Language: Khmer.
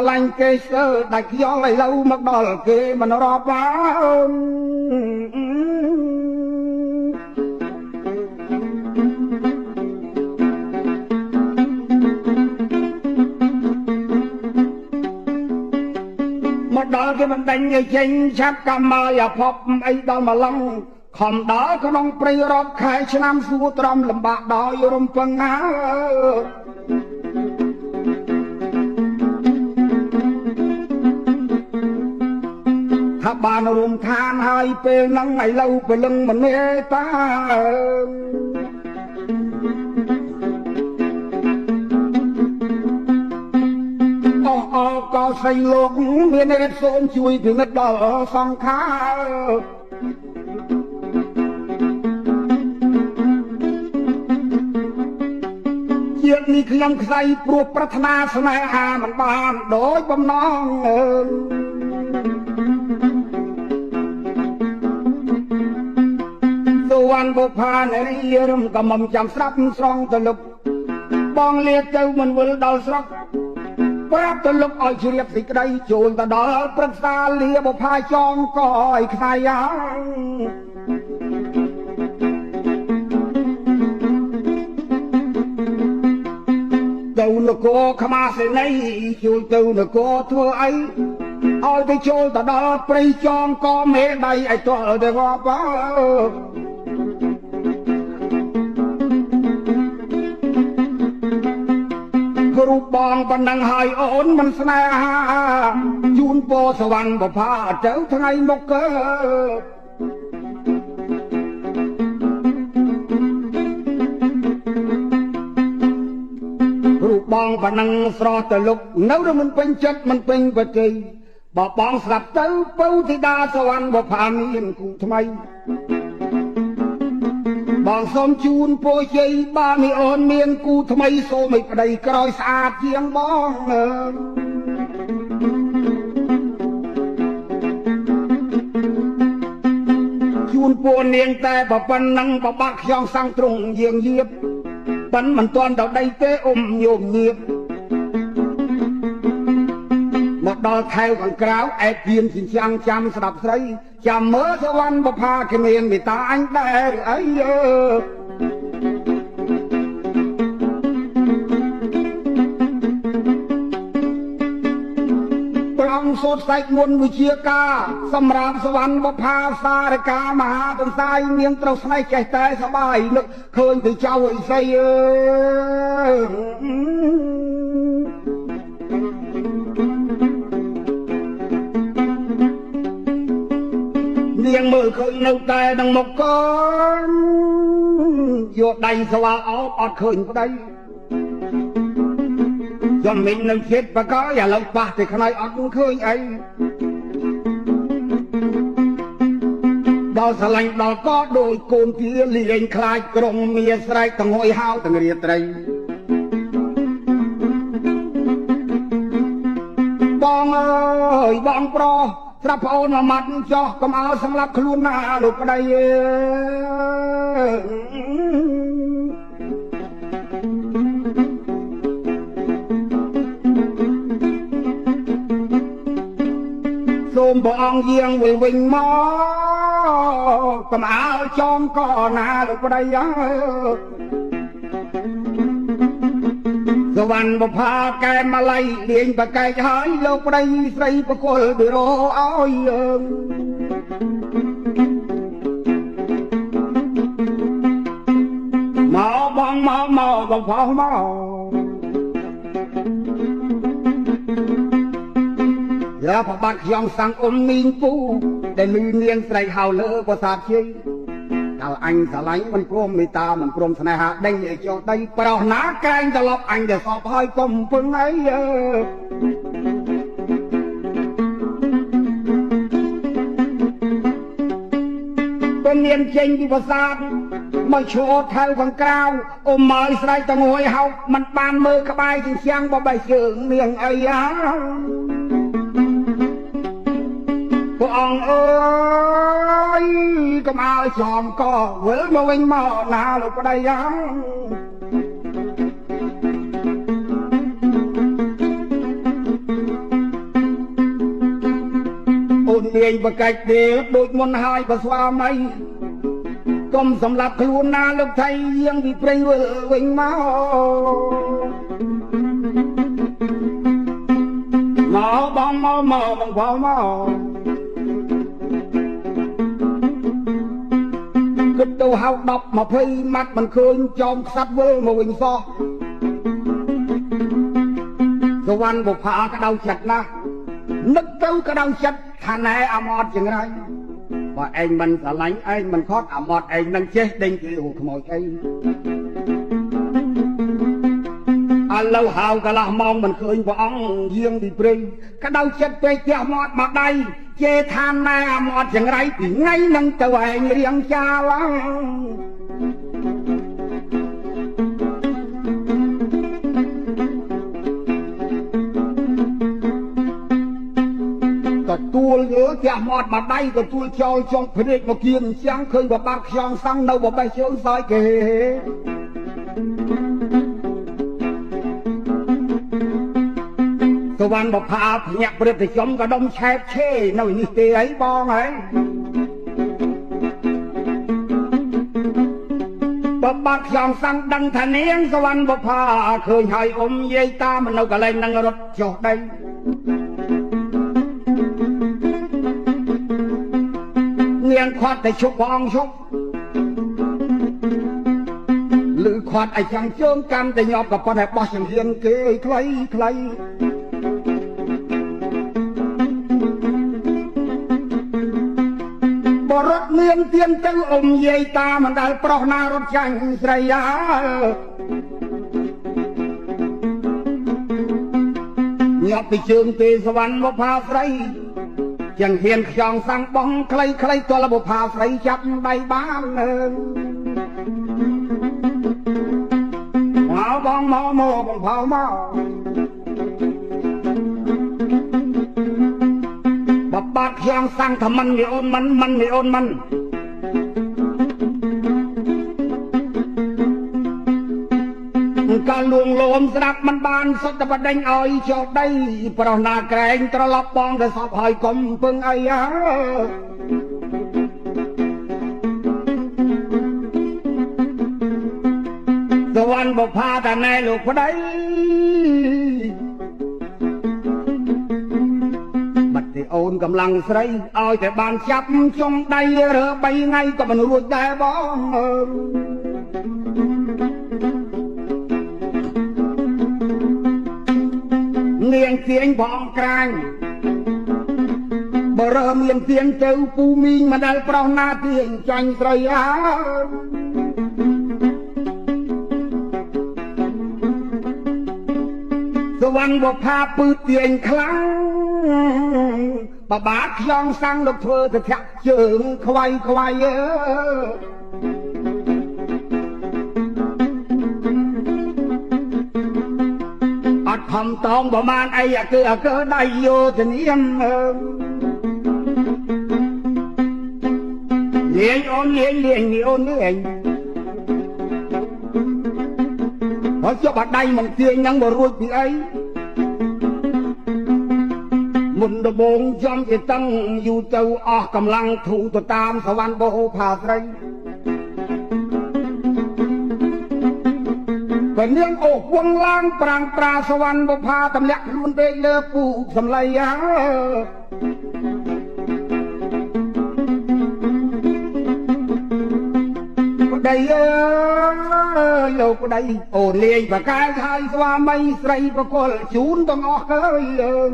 ឡាញ់គេស្ទើរដាច់ខ្យល់ឲ្យឡូវមកដល់គេមិនរាប់បានមកដល់គេមិនដេញឲ្យចេញឆាប់កម្មឲ្យភពអីដល់មកឡងខំដល់ក្នុងព្រៃរាប់ខែឆ្នាំសួរត្រំលំបាកដោយរំពឹងណាថាបានរួមឋានហើយពេលហ្នឹងឥឡូវព្រលឹងមិនមេតា có xây luộc miền đất xôn chui thì ngất đỏ song khá chuyện này khi ông xây pro pratna sna hà mình bàn đối bom non đồ ăn bộ pha này rung cầm mầm chăm sắp song từ lục bong liệt châu mình vừa đào sọc bác tôi lúc oi chìa xịt đây chồn ta đó prất xa lia bộ phai chong coi khai áng tàu nó cô khama sẽ này chồn tàu nó cô thua ấy oi cái chồn ta đó prây chong có mẹ đây ai to ở đây hoa báรูปบองบันดังหายโอนมันสนาจูนโปสวรรค์บ่พาเจ้าทั้งไงมกเกอรูปบองบันดังสระตะลุกเนื้อมันเป็นจัดมันเป็นปัจจัยบ่บองสลับเจ้าเป้าที่ดาสวรรค์บ่พามีนกูทำไมบางสมจูนโปรยใจบ้านมีอ่อนเมียนกูทำไมโซไม่ประเดี๋ยวกรอยสะอาดเทียงบ้องจูนโปรเนียงแต่บ่ปันนังบ่บักยองสังตรงเยียงเยียบปันมันตอนดอกได้เตะโยมเงียบមកដល់ថែវខាងក្រៅអែបៀនជាចាំចាំស្ដាប់ស្រីចាំមើលសវណ្ណបផាគ្មានមេត្តាអញដែរអីព្រះអង្គសូត្រសាច់មុនវិជាការសម្រាប់សវណ្ណបផាសារកាមហាទន្សាយនាងត្រូវស្នេហ៍ចេះតែសបាយនឹកឃើញទៅចៅអីស្អីនាងមើលឃើញនៅតែនឹងមកកូនយកដៃស្វាអោបអត់ឃើញប្តីចំមិញនឹងចិត្តបកឥឡូវប៉ះទៅខ្នើយអត់ឃើញអីដល់ស្រឡាញ់ដល់ក៏ដូចកូនទាលេងខ្លាចក្រុមមាស្រែកទាំងហួយហៅទាំងរាត្រីបងអើយបងប្រុសស្រាប់ប្អូនមកម៉ាត់ចោះកុំឲ្យសម្លាប់ខ្លួនណាលោកប្តីសូមព្រះអង្គយាងវិញមកកុំឲ្យចងកណាលោកប្តីសវណ្ណបផាកែម៉ាឡៃលេងបកែកហើយលោកប្តីស្រីបកុលបិរោឲ្យមកបងមកបងផោះមកយ៉ាប្របាទខ្ញុំសាំងមីងពូដែលលឺនាងស្រីហៅលើក៏សាបជ័យដល់អញស្រឡាញ់មិនព្រមមេត្តាមិនព្រមស្នេហាដេញឲ្យចុះដីប្រោះណាកែងត្រឡប់អញទៅសពហើយកុំពឹងអីពេលនាងចេញពីប្រាសាទមកឈរថៅខាងក្រៅអ៊ំមកស្រែកតងួយហៅមិនបានមើលក្បែរជាជាងបបៃជើងនាងអីព្រះអង្គអើយកុំឲ្យចំកវិលមកវិញមកណាលោកប្តី អូននាងបកាច់ទេដូចមុនហើយបើស្វាមីកុំសម្លាប់ខ្លួនណាលោកថៃយាងពីព្រៃវិលវិញមកបងបងមកគិតទៅហៅ10 20ម៉ាត់មិនឃើញចោមខ្សាត់វិលមកវិញសោះសវណ្ណបុប្ផាក្តៅចិត្តណាស់នឹកទៅក្តៅចិត្តថាណែអាម៉ត់ចង្រៃបើឯងមិនស្រឡាញ់ឯងមិនខត់អាម៉ត់ឯងនឹងចេះដេញពីខ្មោចអីឥឡូវហៅកន្លះម៉ោងមិនឃើញព្រះអង្គយាងពីព្រៃក្តៅចិត្តពេកផ្ទះមាត់មកដៃជេថាណែអាមាត់ចង្រៃពីថ្ងៃនឹងទៅឯងរៀងចាលទទួលយើផ្ទះមាត់មកដៃទទួលចោលចុងភ្នែកមកគៀនចាំងឃើញបបាក់ខ្យងសាំងនៅបបេះជើងសើចគេសវណ្ណបុប្ផាភ្ញាក់ព្រឹត្តិចំក៏ដុំឆែបឆេនៅនេះទេអីបងហ៎បបាក់ខ្យងសាំងដឹងថានាងសវណ្ណបុប្ផាឃើញហើយអ៊ំយាយតាមិននៅកន្លែងនឹងរត់ចុះដីនាងខាត់តែឈប់ព្រះអង្គឈប់ឬខាត់ឲ្យចាំងជើងកាន់តែញាប់ក៏ប៉ុន្តែបោះចង្ហៀនគេខ្លីបរត់មានទៀនទៅអ៊ំយាយតាមិនដែលប្រុសណារត់ចាញ់ស្រីញាប់ពីជើងទេសវណ្ណបុប្ផាស្រីចង្ហៀនខ្យងសាំងបងខ្លីទល់បុប្ផាស្រីចាប់ដៃបានមកបងមកផៅមកបបាត់ខ្យងសាំងថាមិនមីអូនមិនមីអូនមិនកាលលួងលោមស្ដាប់មិនបានសុទ្ធតែបដិញឲ្យចុះដីប្រុសណាក្រែងត្រឡប់បងទៅសពហើយកុំពឹងអីសវណ្ណបុប្ផាតាណែលោកប្តីបាត់ទីអូនកំឡុងស្រីឲ្យតែបានចាប់ចុងដៃរើ3ថ្ងៃក៏មិនរួចដែរបងនាងទាញបងក្រាញ់បើរើមានទាញទៅពូមីងមិនដែលប្រុសណាទាញចាញ់ស្រីសវណ្ណបុប្ផាពឺទាញខ្លាំងបបាក់ខ្យងសាំងលោកធ្វើទៅធាក់ជើងខ្វាយអត់ខំតងប្រមាណអីគឺដៃយោធានាមលេងអូនលេងអូនលេងហើយចុះបាត់ដៃមកទាញហ្នឹងមករួចពីអីមុនដំបងចំជាតឹងយូរទៅអស់កម្លាំងធូរទៅតាមសវណ្ណបុប្ផាស្រីក៏នាងអូវងឡើងប្រាំងប្រាសវណ្ណបុប្ផាទម្លាក់ខ្លួនពេកលើពូសំឡីប្តីអើយលោកប្តីអូនលេងប្រកែកហើយស្វាមីស្រីប្រគល់ជូនទាំងអស់កើយ